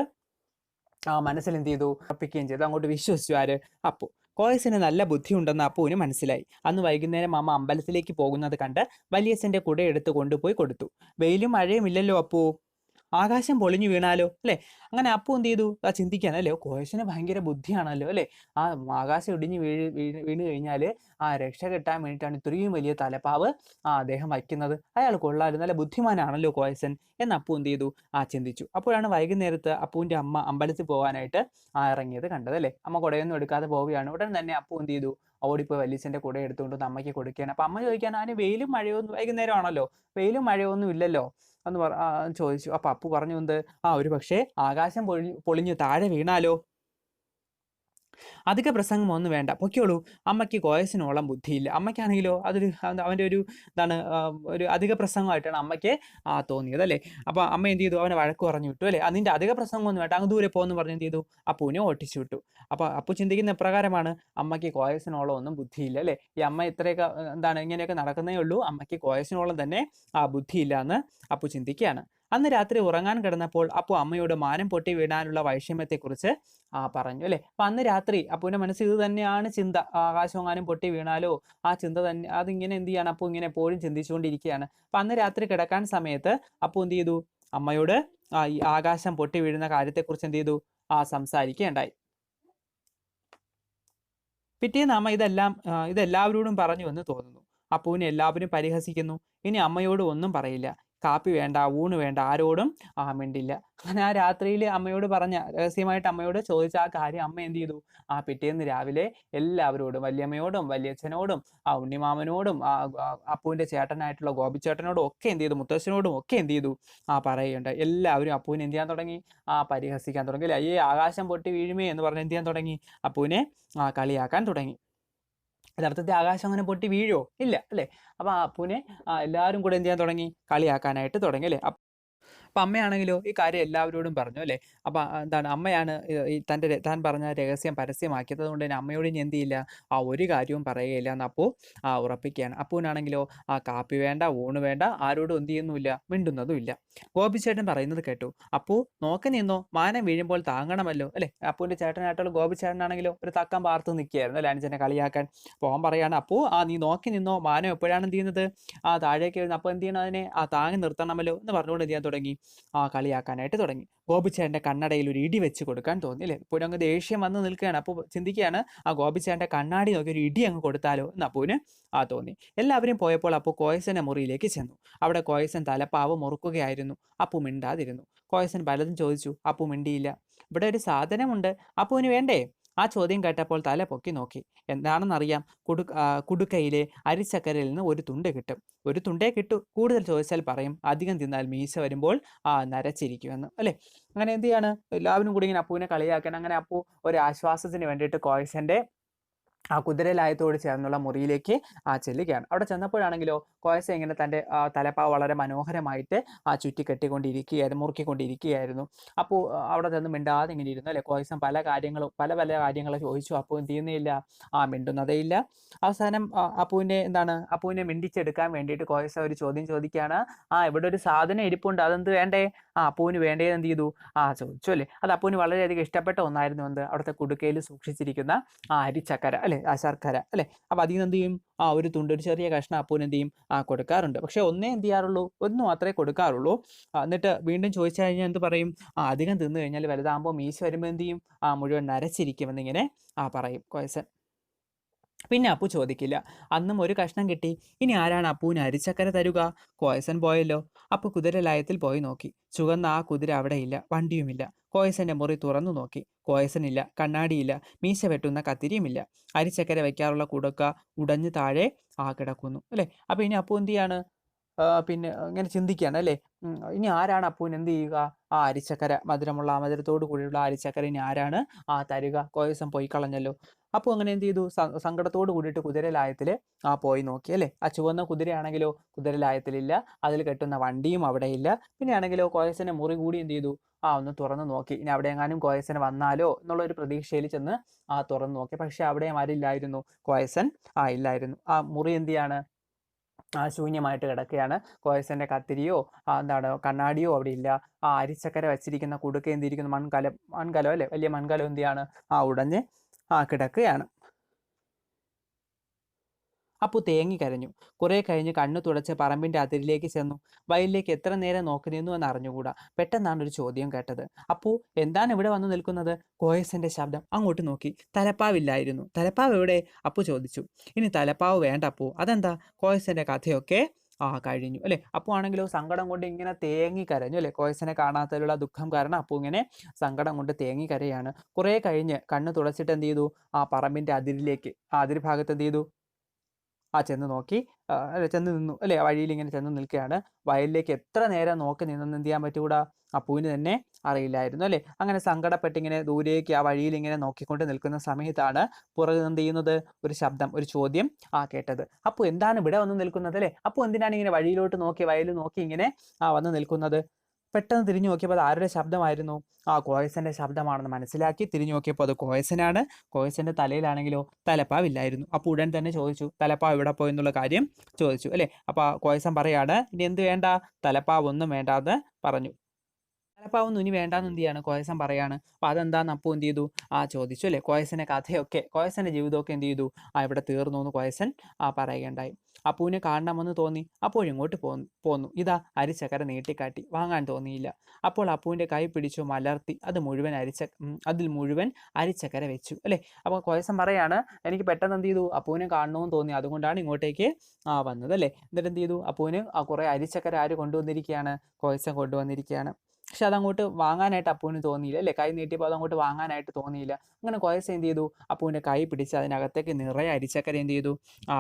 മനസ്സിൽ എന്ത് ചെയ്തു? ഉറപ്പിക്കുകയും ചെയ്തു. അങ്ങോട്ട് വിശ്വസിച്ചു. ആര്? അപ്പു. കോയസിന് നല്ല ബുദ്ധിയുണ്ടെന്ന് അപ്പുവിന് മനസ്സിലായി. അന്ന് വൈകുന്നേരം അമ്മ അമ്പലത്തിലേക്ക് പോകുന്നത് കണ്ട് വലിയച്ഛൻ്റെ കുട എടുത്ത് കൊണ്ടുപോയി കൊടുത്തു. വെയിലും മഴയും ഇല്ലല്ലോ അപ്പു, ആകാശം പൊളിഞ്ഞു വീണാലോ അല്ലേ? അങ്ങനെ അപ്പു എന്ത് ചെയ്തു? ചിന്തിക്കാൻ അല്ലേ, കോയസിന് ഭയങ്കര ബുദ്ധിയാണല്ലോ അല്ലേ? ആകാശം ഇടിഞ്ഞ് വീണ് കഴിഞ്ഞാൽ രക്ഷ കിട്ടാൻ വേണ്ടിയിട്ടാണ് ഇത്രയും വലിയ തലപ്പാവ് അദ്ദേഹം വയ്ക്കുന്നത്. അയാൾ കൊള്ളാലും നല്ല ബുദ്ധിമാനാണല്ലോ കോയസൻ എന്ന് അപ്പു എന്ത് ചെയ്തു? ചിന്തിച്ചു. അപ്പോഴാണ് വൈകുന്നേരത്ത് അപ്പുവിൻ്റെ അമ്മ അമ്പലത്തിൽ പോകാനായിട്ട് ഇറങ്ങിയത് കണ്ടത് അല്ലേ? അമ്മ കുടയൊന്നും എടുക്കാതെ പോവുകയാണ്. ഉടൻ തന്നെ അപ്പു എന്ത് ചെയ്തു? ഓടിപ്പോയി വലിയച്ഛൻ്റെ കുട എടുത്തുകൊണ്ട് അമ്മയ്ക്ക് കൊടുക്കുകയാണ്. അപ്പം അമ്മ ചോദിക്കാൻ, അതിന് വെയിലും മഴയൊന്നും വൈകുന്നേരം ആണല്ലോ, വെയിലും മഴയൊന്നും ഇല്ലല്ലോ എന്ന് ചോദിച്ചു. അപ്പൊ അപ്പു പറഞ്ഞു, എന്ത്? ഒരു പക്ഷേ ആകാശം പൊളിഞ്ഞു താഴെ വീണാലോ. അധിക പ്രസംഗം ഒന്നും വേണ്ട, പൊയ്ക്കോളൂ. അമ്മയ്ക്ക് കോയസിനോളം ബുദ്ധിയില്ല. അമ്മയ്ക്കാണെങ്കിലോ അവൻ്റെ ഒരു ഒരു അധിക പ്രസംഗമായിട്ടാണ് അമ്മയ്ക്ക് തോന്നിയത് അല്ലേ? അപ്പോൾ അമ്മ എന്ത് ചെയ്തു? അവനെ വഴക്ക് പറഞ്ഞു വിട്ടു അല്ലേ? അതിൻ്റെ അധിക പ്രസംഗമൊന്നും വേണ്ട, അങ്ങ് ദൂരെ പോകുമെന്ന് പറഞ്ഞ് എന്ത് ചെയ്തു? അപ്പുവിനെ ഓട്ടിച്ചു വിട്ടു. അപ്പോൾ അപ്പു ചിന്തിക്കുന്ന എപ്രകാരമാണ്? അമ്മയ്ക്ക് കോയസിനോളം ഒന്നും ബുദ്ധിയില്ല അല്ലേ? ഈ അമ്മ ഇത്രയൊക്കെ ഇങ്ങനെയൊക്കെ നടക്കുന്നേ ഉള്ളൂ, അമ്മയ്ക്ക് കോയസിനോളം തന്നെ ബുദ്ധിയില്ല എന്ന് അപ്പു ചിന്തിക്കുകയാണ്. അന്ന് രാത്രി ഉറങ്ങാൻ കിടന്നപ്പോൾ അപ്പു അമ്മയോട് മാനം പൊട്ടി വീഴാനുള്ള വൈഷമ്യത്തെക്കുറിച്ച് പറഞ്ഞു അല്ലേ? അപ്പൊ അന്ന് രാത്രി അപ്പുവിന്റെ മനസ്സിൽ ഇത് തന്നെയാണ് ചിന്ത. ആകാശമെങ്ങാനും പൊട്ടി വീണാലോ, ആ ചിന്ത തന്നെ അതിങ്ങനെ എന്ത് ചെയ്യാണ്? അപ്പു ഇങ്ങനെ എപ്പോഴും ചിന്തിച്ചുകൊണ്ടിരിക്കുകയാണ്. അപ്പൊ അന്ന് രാത്രി കിടക്കാൻ സമയത്ത് അപ്പു എന്ത് ചെയ്തു? അമ്മയോട് ഈ ആകാശം പൊട്ടി വീഴുന്ന കാര്യത്തെക്കുറിച്ച് എന്ത് ചെയ്തു? സംസാരിക്കുകയുണ്ടായി. പിറ്റേന്ന് അമ്മ ഇതെല്ലാവരോടും പറഞ്ഞു എന്ന് തോന്നുന്നു. അപ്പുവിനെ എല്ലാവരും പരിഹസിക്കുന്നു. ഇനി അമ്മയോട് ഒന്നും പറയില്ല. കാപ്പി വേണ്ട, ഊണ് വേണ്ട, ആരോടും മിണ്ടില്ല. അങ്ങനെ ആ രാത്രിയിൽ അമ്മയോട് രഹസ്യമായിട്ട് അമ്മയോട് ചോദിച്ച ആ കാര്യം അമ്മ എന്ത് ചെയ്തു? പിറ്റേന്ന് രാവിലെ എല്ലാവരോടും, വല്യമ്മയോടും വല്യച്ഛനോടും ഉണ്ണിമാമനോടും അപ്പുവിൻ്റെ ചേട്ടനായിട്ടുള്ള ഗോപിച്ചേട്ടനോടും ഒക്കെ എന്ത് ചെയ്തു? മുത്തശ്ശനോടും ഒക്കെ എന്ത് ചെയ്തു? പറയുകയുണ്ടായി. എല്ലാവരും അപ്പുവിനെ എന്ത് ചെയ്യാൻ തുടങ്ങി? പരിഹസിക്കാൻ തുടങ്ങി അല്ലേ? ഈ ആകാശം പൊട്ടി വീഴുമേ എന്ന് പറഞ്ഞ് എന്ത് ചെയ്യാൻ തുടങ്ങി? അപ്പുവിനെ കളിയാക്കാൻ തുടങ്ങി. യഥാർത്ഥത്തിൽ ആകാശം അങ്ങനെ പൊട്ടി വീഴോ? ഇല്ല അല്ലേ? അപ്പൊ അപ്പുവിനെ എല്ലാവരും കൂടെ എന്ത് ചെയ്യാൻ തുടങ്ങി? കളിയാക്കാനായിട്ട് തുടങ്ങി അല്ലേ? അപ്പം അമ്മയാണെങ്കിലോ ഈ കാര്യം എല്ലാവരോടും പറഞ്ഞു അല്ലേ? അപ്പം അമ്മയാണ് ഈ താൻ പറഞ്ഞ രഹസ്യം പരസ്യമാക്കിയത്. അതുകൊണ്ട് തന്നെ അമ്മയോട് ഇനി എന്ത് ചെയ്യില്ല? ഒരു കാര്യവും പറയുകയില്ല എന്ന് അപ്പു ഉറപ്പിക്കുകയാണ്. അപ്പുവിനാണെങ്കിലോ കാപ്പി വേണ്ട, ഊണ് വേണ്ട, ആരോടും എന്ത് ചെയ്യുന്നുമില്ല, മിണ്ടുന്നതുമില്ല. ഗോപിച്ചേട്ടൻ പറയുന്നത് കേട്ടു. അപ്പു നോക്കി നിന്നോ, മാനം വീഴുമ്പോൾ താങ്ങണമല്ലോ അല്ലേ? അപ്പുവിൻ്റെ ചേട്ടനായിട്ടുള്ള ഗോപിച്ചേട്ടനാണെങ്കിലോ ഒരു തക്കം പാർത്ത് നിൽക്കുകയായിരുന്നു അല്ലേ അനുജനെ കളിയാക്കാൻ. അപ്പോൾ അവൻ പറയാണ്, അപ്പു നീ നോക്കി നിന്നോ, മാനം എപ്പോഴാണ് എന്ത് ചെയ്യുന്നത്? താഴേക്ക് വരുന്നത്. അപ്പോൾ എന്ത് ചെയ്യണം? അതിനെ താങ്ങി നിർത്തണമല്ലോ എന്ന് പറഞ്ഞുകൊണ്ട് എന്ത് ചെയ്യാൻ തുടങ്ങി? കളിയാക്കാനായിട്ട് തുടങ്ങി. ഗോപിച്ചേട്ടൻ്റെ കണ്ണടയിൽ ഒരു ഇടി വെച്ച് കൊടുക്കാൻ തോന്നി അല്ലേ? ഇപ്പോഴും അങ്ങ് ദേഷ്യം വന്ന് നിൽക്കുകയാണ്. അപ്പോൾ ചിന്തിക്കുകയാണ്, ഗോപിച്ചേട്ടൻ്റെ കണ്ണാടി നോക്കി ഒരു ഇടി അങ്ങ് കൊടുത്താലോ എന്ന് അപ്പുവിന് തോന്നി. എല്ലാവരും പോയപ്പോൾ അപ്പു കോയസന്റെ മുറിയിലേക്ക് ചെന്നു. അവിടെ കോയസൻ തലപ്പാവ് മുറുക്കുകയായിരുന്നു. അപ്പു മിണ്ടാതിരുന്നു. കോയസൻ പലതും ചോദിച്ചു. അപ്പു മിണ്ടിയില്ല. ഇവിടെ ഒരു സാധനമുണ്ട്, അപ്പുവിന് വേണ്ടേ? ആ ചോദ്യം കേട്ടപ്പോൾ തല പൊക്കി നോക്കി. എന്താണെന്നറിയാം. കുടുക്കയിലെ അരിച്ചക്കരയിൽ നിന്ന് ഒരു തുണ്ട് കിട്ടും. ഒരു തുണ്ടേ കിട്ടൂ, കൂടുതൽ ചോദിച്ചാൽ പറയും, അധികം തിന്നാൽ മീശ വരുമ്പോൾ നരച്ചിരിക്കുമെന്ന് അല്ലേ? അങ്ങനെ എന്ത് ചെയ്യാണ്? എല്ലാവരും കൂടി ഇങ്ങനെ അപ്പുവിനെ കളിയാക്കാൻ. അങ്ങനെ അപ്പു ഒരു ആശ്വാസത്തിന് വേണ്ടിയിട്ട് കോയസന്റെ ആ കുതിരലായത്തോട് ചേർന്നുള്ള മുറിയിലേക്ക് ചെല്ലുകയാണ്. അവിടെ ചെന്നപ്പോഴാണെങ്കിലോ കോയസ ഇങ്ങനെ തൻ്റെ തലപ്പാവ് വളരെ മനോഹരമായിട്ട് ചുറ്റി കെട്ടിക്കൊണ്ടിരിക്കുകയായിരുന്നു, മുറുക്കിക്കൊണ്ടിരിക്കുകയായിരുന്നു. അപ്പോൾ അവിടെ ചെന്ന് മിണ്ടാതെ ഇങ്ങനെ ഇരുന്നു അല്ലേ. കോയസം പല കാര്യങ്ങൾ ചോദിച്ചു. അപ്പോൾ എന്ത് ചെയ്യുന്നില്ല, മിണ്ടുന്നതേ ഇല്ല. അവസാനം അപ്പുവിനെ മിണ്ടിച്ചെടുക്കാൻ വേണ്ടിയിട്ട് കോയസ ഒരു ചോദ്യം ചോദിക്കുകയാണ്. ഇവിടെ ഒരു സാധനം ഇരിപ്പുണ്ട്, അതെന്ത് വേണ്ടേ? അപ്പുവിന് വേണ്ടത് എന്ത് ചെയ്തു? ചോദിച്ചു അല്ലേ. അത് അപ്പുവിന് വളരെയധികം ഇഷ്ടപ്പെട്ട ഒന്നായിരുന്നു. എന്ത്? അവിടുത്തെ കുടുക്കയിൽ സൂക്ഷിച്ചിരിക്കുന്ന അരിച്ചക്കര അല്ലെ, ശർക്കര അല്ലെ. അപ്പൊ അതിൽ നിന്ന് എന്ത് ചെയ്യും, ഒരു ചെറിയ കഷ്ണം അപ്പൂന് എന്ത് ചെയ്യും, കൊടുക്കാറുണ്ട്. പക്ഷെ ഒന്നേ എന്ത് ചെയ്യാറുള്ളൂ, ഒന്ന് മാത്രമേ കൊടുക്കാറുള്ളൂ. എന്നിട്ട് വീണ്ടും ചോദിച്ചു കഴിഞ്ഞാൽ എന്ത് പറയും, അധികം തിന്നു കഴിഞ്ഞാൽ വലുതാകുമ്പോൾ മീശ വരുമ്പോൾ എന്ത് ചെയ്യും, മുഴുവൻ നരച്ചിരിക്കുമെന്നിങ്ങനെ പറയും കോയസൻ. പിന്നെ അപ്പു ചോദിക്കില്ല. അന്നും ഒരു കഷ്ണം കിട്ടി. ഇനി ആരാണ് അപ്പുവിന് അരിച്ചക്കര തരുക? കോയസൻ പോയല്ലോ. അപ്പു കുതിരലായത്തിൽ പോയി നോക്കി. ചുവന്ന ആ കുതിര അവിടെയില്ല, വണ്ടിയുമില്ല. കോയസന്റെ മുറി തുറന്നു നോക്കി. കോയസനില്ല, കണ്ണാടിയില്ല, മീശ വെട്ടുന്ന കത്തിരിയുമില്ല. അരിച്ചക്കര വെക്കാറുള്ള കുടുക്ക ഉടഞ്ഞു താഴെ കിടക്കുന്നു അല്ലെ. അപ്പൊ ഇനി അപ്പു എന്ത് ചെയ്യാണ്, പിന്നെ ഇങ്ങനെ ചിന്തിക്കുകയാണ് അല്ലേ. ഇനി ആരാണ് അപ്പുവിന് എന്ത് ചെയ്യുക, അരിച്ചക്കര, മധുരത്തോട് കൂടിയുള്ള അരിച്ചക്കര ഇനി ആരാണ് തരുക? കോയസം പോയി കളഞ്ഞല്ലോ. അപ്പോൾ അങ്ങനെ എന്ത് ചെയ്തു, സങ്കടത്തോട് കൂടിയിട്ട് കുതിരലായത്തിൽ പോയി നോക്കി അല്ലേ. ചുവന്ന കുതിരയാണെങ്കിലോ കുതിരലായത്തിലില്ല, അതിൽ കെട്ടുന്ന വണ്ടിയും അവിടെ ഇല്ല. പിന്നെ ആണെങ്കിലോ കോയസന്റെ മുറി കൂടി എന്ത് ചെയ്തു, ഒന്ന് തുറന്നു നോക്കി. ഇനി അവിടെ എങ്ങാനും കോയസന് വന്നാലോ എന്നുള്ള ഒരു പ്രതീക്ഷയിൽ ചെന്ന് തുറന്നു നോക്കി. പക്ഷെ അവിടെയും ആരില്ലായിരുന്നു, കോയസൻ ഇല്ലായിരുന്നു. മുറി എന്ത് ചെയ്യാണ്, ശൂന്യമായിട്ട് കിടക്കുകയാണ്. കോയസന്റെ കത്തിരിയോ കണ്ണാടിയോ അവിടെ ഇല്ല. അരിച്ചക്കര വെച്ചിരിക്കുന്ന കുടുക്ക എന്തിരിക്കുന്നു, മൺകലം അല്ലെ, വലിയ മൺകലം എന്ത് ചെയ്യാണ്, ഉടഞ്ഞ് കിടക്കുകയാണ്. അപ്പു തേങ്ങി കരഞ്ഞു. കുറെ കഴിഞ്ഞ് കണ്ണു തുടച്ച് പറമ്പിന്റെ അതിരിലേക്ക് ചെന്നു. വയലിലേക്ക് എത്ര നേരം നോക്കി നിന്നു എന്ന് അറിഞ്ഞുകൂടാ. പെട്ടെന്നാണ് ഒരു ചോദ്യം കേട്ടത്. അപ്പു, എന്താണ് ഇവിടെ വന്നു നിൽക്കുന്നത്? കോയസന്റെ ശബ്ദം. അങ്ങോട്ട് നോക്കി. തലപ്പാവില്ലായിരുന്നു. തലപ്പാവ് എവിടെ? അപ്പു ചോദിച്ചു. ഇനി തലപ്പാവ് വേണ്ട അപ്പു. അതെന്താ? കോയസന്റെ കഥയൊക്കെ കഴിഞ്ഞു അല്ലെ. അപ്പു ആണെങ്കിലോ സങ്കടം കൊണ്ട് ഇങ്ങനെ തേങ്ങി കരഞ്ഞു അല്ലെ. കോയസനെ കാണാത്തതിലുള്ള ദുഃഖം കാരണം അപ്പു ഇങ്ങനെ സങ്കടം കൊണ്ട് തേങ്ങി കരയാണ്. കുറെ കഴിഞ്ഞ് കണ്ണ് തുടച്ചിട്ട് എന്ത് ചെയ്തു, പറമ്പിന്റെ അതിരിലേക്ക് അതിർഭാഗത്ത് എന്ത് ചെയ്തു, ചെന്ന് നോക്കി, ചെന്ന് നിന്നു അല്ലെ. വഴിയിൽ ഇങ്ങനെ ചെന്ന് നിൽക്കുകയാണ്. വയലിലേക്ക് എത്ര നേരം നോക്കി നിന്നെന്ന് എന്ത് ചെയ്യാൻ പറ്റൂടാ, അപ്പുവിന് തന്നെ അറിയില്ലായിരുന്നു അല്ലെ. അങ്ങനെ സങ്കടപ്പെട്ട് ഇങ്ങനെ ദൂരേക്ക് വഴിയിൽ ഇങ്ങനെ നോക്കിക്കൊണ്ട് നിൽക്കുന്ന സമയത്താണ് പുറകെ എന്ത് ചെയ്യുന്നത്, ഒരു ശബ്ദം, ഒരു ചോദ്യം കേട്ടത്. അപ്പു, എന്താണ് ഇവിടെ വന്ന് നിൽക്കുന്നത് അല്ലെ? അപ്പു എന്തിനാണ് ഇങ്ങനെ വഴിയിലോട്ട് നോക്കി, വയലിൽ നോക്കി ഇങ്ങനെ വന്ന് നിൽക്കുന്നത്? പെട്ടെന്ന് തിരിഞ്ഞു നോക്കിയപ്പോൾ അത് ആരുടെ ശബ്ദമായിരുന്നു? കോയസന്റെ ശബ്ദമാണെന്ന് മനസ്സിലാക്കി തിരിഞ്ഞു നോക്കിയപ്പോൾ അത് കോയസനാണ്. കോയസന്റെ തലയിലാണെങ്കിലോ തലപ്പാവില്ലായിരുന്നു. അപ്പോൾ ഉടൻ തന്നെ ചോദിച്ചു, തലപ്പാവ് എവിടെ പോയി എന്നുള്ള കാര്യം ചോദിച്ചു അല്ലെ. അപ്പൊ കോയസൻ പറയാണ്, ഇനി എന്ത് വേണ്ട, തലപ്പാവ് ഒന്നും വേണ്ടാന്ന് പറഞ്ഞു. തലപ്പാവൊന്നും ഇനി വേണ്ടാന്ന് എന്ത് ചെയ്യാണ്, കോയസൻ പറയാണ്. അപ്പൊ അതെന്താന്ന് അപ്പു എന്ത് ചെയ്തു, ചോദിച്ചു അല്ലെ. കോയസന്റെ കഥയൊക്കെ, കോയസന്റെ ജീവിതമൊക്കെ എന്ത് ചെയ്തു, ഇവിടെ തീർന്നു എന്ന് കോയസൻ പറയുകയുണ്ടായി. അപ്പുവിനെ കാണണമെന്ന് തോന്നി. അപ്പോഴിങ്ങോട്ട് പോന്നു. ഇതാ അരിച്ചക്കര നീട്ടിക്കാട്ടി. വാങ്ങാൻ തോന്നിയില്ല. അപ്പോൾ അപ്പുവിന്റെ കൈ പിടിച്ചു മലർത്തി. അതിൽ മുഴുവൻ അരിച്ചക്കര വെച്ചു അല്ലെ. അപ്പോൾ കോയസൻ പറയാണ്, എനിക്ക് പെട്ടെന്ന് എന്ത് ചെയ്തു, അപ്പുവിനെ കാണണമെന്ന് തോന്നി, അതുകൊണ്ടാണ് ഇങ്ങോട്ടേക്ക് വന്നത് അല്ലെ. എന്നിട്ട് എന്ത് ചെയ്തു, അപ്പുവിന് കുറെ അരിച്ചക്കര ആര് കൊണ്ടുവന്നിരിക്കുകയാണ്, കോയസൻ കൊണ്ടുവന്നിരിക്കുകയാണ്. പക്ഷെ അതങ്ങോട്ട് വാങ്ങാനായിട്ട് അപ്പുവിന് തോന്നിയില്ല അല്ലെ. കൈ നീട്ടിയപ്പോൾ അതങ്ങോട്ട് വാങ്ങാനായിട്ട് തോന്നിയില്ല. അങ്ങനെ കോയസ എന്ത് ചെയ്തു, അപ്പുവിന്റെ കൈ പിടിച്ച് അതിനകത്തേക്ക് നിറയെ അരിച്ചക്കര എന്ത് ചെയ്തു,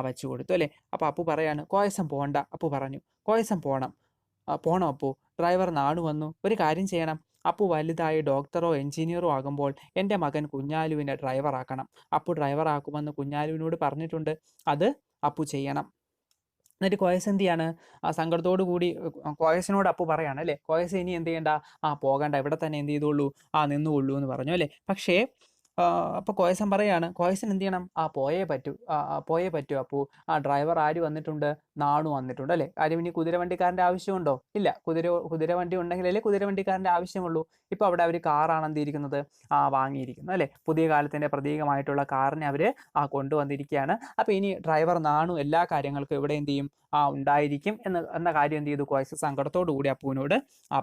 വെച്ചു കൊടുത്തു അല്ലെ. അപ്പൊ അപ്പു പറയാണ്, കോയസം പോണ്ട. അപ്പു പറഞ്ഞു, കോയസം പോണം. പോണം അപ്പു, ഡ്രൈവർ നാട് വന്നു. ഒരു കാര്യം ചെയ്യണം. അപ്പു വലുതായി ഡോക്ടറോ എഞ്ചിനീയറോ ആകുമ്പോൾ എൻ്റെ മകൻ കുഞ്ഞാലുവിനെ ഡ്രൈവറാക്കണം. അപ്പു ഡ്രൈവറാക്കുമെന്ന് കുഞ്ഞാലുവിനോട് പറഞ്ഞിട്ടുണ്ട്. അത് അപ്പു ചെയ്യണം. എന്നിട്ട് കോയസ് എന്ത് ചെയ്യാണ്, സങ്കടത്തോടു കൂടി കോയസിനോട് അപ്പു പറയാണ് അല്ലെ. കോയസ് ഇനി എന്ത് ചെയ്യണ്ട, പോകണ്ട, ഇവിടെ തന്നെ എന്ത് ചെയ്തോളൂ, നിന്നുകൊള്ളൂ എന്ന് പറഞ്ഞു അല്ലെ. പക്ഷേ അപ്പൊ കോയസൻ പറയാണ്, കോയസൻ എന്ത് ചെയ്യണം, പോയേ പറ്റൂ അപ്പു. ഡ്രൈവർ ആര് വന്നിട്ടുണ്ട്, നാണു വന്നിട്ടുണ്ട് അല്ലെ. കാര്യം ഇനി കുതിരവണ്ടിക്കാരൻ്റെ ആവശ്യമുണ്ടോ? ഇല്ല. കുതിരവണ്ടി ഉണ്ടെങ്കിലല്ലേ കുതിരവണ്ടിക്കാരൻ്റെ ആവശ്യമുള്ളൂ. ഇപ്പൊ അവിടെ അവർ കാറാണ് എന്തിരിക്കുന്നത്, വാങ്ങിയിരിക്കുന്നത് അല്ലെ. പുതിയ കാലത്തിന്റെ പ്രതീകമായിട്ടുള്ള കാറിനെ അവര് കൊണ്ടുവന്നിരിക്കുകയാണ്. അപ്പൊ ഇനി ഡ്രൈവർ നാണു എല്ലാ കാര്യങ്ങൾക്കും ഇവിടെ എന്ത് ചെയ്യും, ഉണ്ടായിരിക്കും എന്ന കാര്യം എന്ത് ചെയ്തു, കോയസ് സങ്കടത്തോടു കൂടി അപ്പുവിനോട്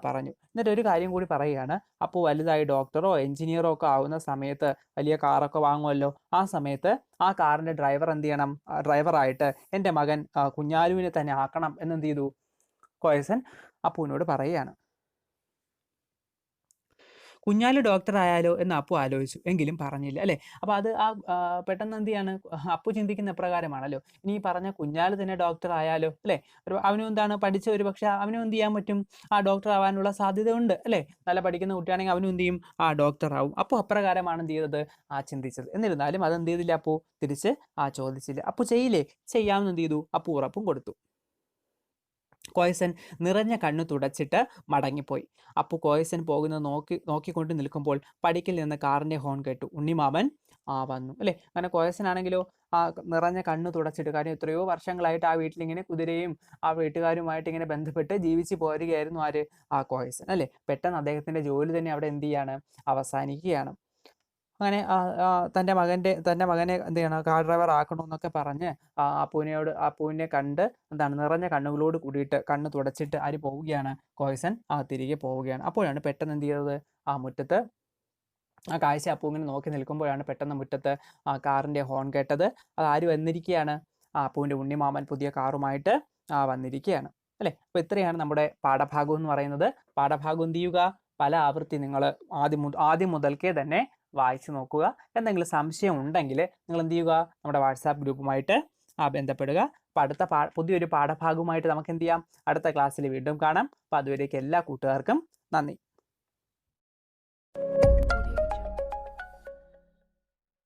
പറഞ്ഞു. എന്നിട്ട് ഒരു കാര്യം കൂടി പറയുകയാണ്, അപ്പു വലുതായി ഡോക്ടറോ എഞ്ചിനീയറോ ഒക്കെ ആവുന്ന സമയത്ത് വലിയ കാറൊക്കെ വാങ്ങുമല്ലോ, ആ സമയത്ത് ആ കാറിന്റെ ഡ്രൈവർ എന്ത് ചെയ്യണം, ഡ്രൈവറായിട്ട് എൻ്റെ മകൻ കുഞ്ഞാലുവിനെ തന്നെ ആക്കണം എന്നെന്ത് ചെയ്തു, കോയസൻ അപ്പുവിനോട് പറയുകയാണ്. കുഞ്ഞാലി ഡോക്ടർ ആയാലോ എന്ന് അപ്പു ആലോചിച്ചു, എങ്കിലും പറഞ്ഞില്ല അല്ലേ. അപ്പോൾ അത് പെട്ടെന്ന് എന്ത് ചെയ്യാണ്, അപ്പു ചിന്തിക്കുന്ന പ്രകാരമാണല്ലോ. ഇനി ഈ പറഞ്ഞ കുഞ്ഞാലി തന്നെ ഡോക്ടർ ആയാലോ അല്ലേ. അവനും എന്താണ് പഠിച്ച, ഒരു പക്ഷേ അവനും എന്ത് ചെയ്യാൻ പറ്റും, ഡോക്ടർ ആവാനുള്ള സാധ്യത ഉണ്ട് അല്ലേ. നല്ല പഠിക്കുന്ന കുട്ടിയാണെങ്കിൽ അവനും എന്ത് ചെയ്യും, ഡോക്ടർ ആവും. അപ്പോൾ അപ്രകാരമാണ് എന്ത് ചെയ്തത്, ചിന്തിച്ചത്. എന്നിരുന്നാലും അതെന്ത് ചെയ്തില്ല, അപ്പു തിരിച്ച് ചോദിച്ചില്ല. അപ്പു ചെയ്യില്ലേ, ചെയ്യാമെന്ന് എന്ത് ചെയ്തു, അപ്പു ഉറപ്പും കൊടുത്തു. കോയസൻ നിറഞ്ഞ കണ്ണു തുടച്ചിട്ട് മടങ്ങിപ്പോയി. അപ്പു കോയസൻ പോകുന്നത് നോക്കിക്കൊണ്ട് നിൽക്കുമ്പോൾ പടിക്കൽ നിന്ന് കാറിന്റെ ഹോൺ കേട്ടു. ഉണ്ണിമാമൻ വന്നു അല്ലേ. അങ്ങനെ കോയസൻ ആണെങ്കിലോ നിറഞ്ഞ കണ്ണു തുടച്ചിട്ട്, കാര്യം എത്രയോ വർഷങ്ങളായിട്ട് ആ വീട്ടിലിങ്ങനെ കുതിരയും ആ വീട്ടുകാരുമായിട്ട് ഇങ്ങനെ ബന്ധപ്പെട്ട് ജീവിച്ചു പോരുകയായിരുന്നു ആര്, കോയസൻ അല്ലേ. പെട്ടെന്ന് അദ്ദേഹത്തിന്റെ ജോലി തന്നെ അവിടെ എന്ത് ചെയ്യാണ്, അവസാനിക്കുകയാണ്. അങ്ങനെ തൻ്റെ മകനെ എന്ത് ചെയ്യണം, കാർ ഡ്രൈവർ ആക്കണമെന്നൊക്കെ പറഞ്ഞ് അപ്പുവിനെ കണ്ട് എന്താണ് നിറഞ്ഞ കണ്ണുകളോട് കൂടിയിട്ട് കണ്ണ് തുടച്ചിട്ട് ആര് പോവുകയാണ്, കോയസൻ തിരികെ പോവുകയാണ്. അപ്പോഴാണ് പെട്ടെന്ന് എന്ത് ചെയ്തത്, മുറ്റത്ത് കാഴ്ച അപ്പു ഇങ്ങനെ നോക്കി നിൽക്കുമ്പോഴാണ് പെട്ടെന്ന് മുറ്റത്ത് കാറിന്റെ ഹോൺ കേട്ടത്. അത് ആര് വന്നിരിക്കുകയാണ്, അപ്പുവിൻ്റെ ഉണ്ണിമാമൻ പുതിയ കാറുമായിട്ട് വന്നിരിക്കുകയാണ് അല്ലേ. അപ്പോൾ ഇത്രയാണ് നമ്മുടെ പാഠഭാഗം എന്ന് പറയുന്നത്. പാഠഭാഗം എന്ത് ചെയ്യുക, പല ആവൃത്തി നിങ്ങൾ ആദ്യം മുതൽക്കേ തന്നെ വായിച്ചു നോക്കുക. എന്തെങ്കിലും സംശയം ഉണ്ടെങ്കിൽ നിങ്ങൾ എന്ത് ചെയ്യുക, നമ്മുടെ വാട്സാപ്പ് ഗ്രൂപ്പുമായിട്ട് ബന്ധപ്പെടുക. അപ്പോൾ പുതിയൊരു പാഠഭാഗവുമായിട്ട് നമുക്ക് എന്ത് ചെയ്യാം, അടുത്ത ക്ലാസ്സിൽ വീണ്ടും കാണാം. അപ്പോൾ അതുവരേക്കും എല്ലാ കൂട്ടുകാർക്കും നന്ദി.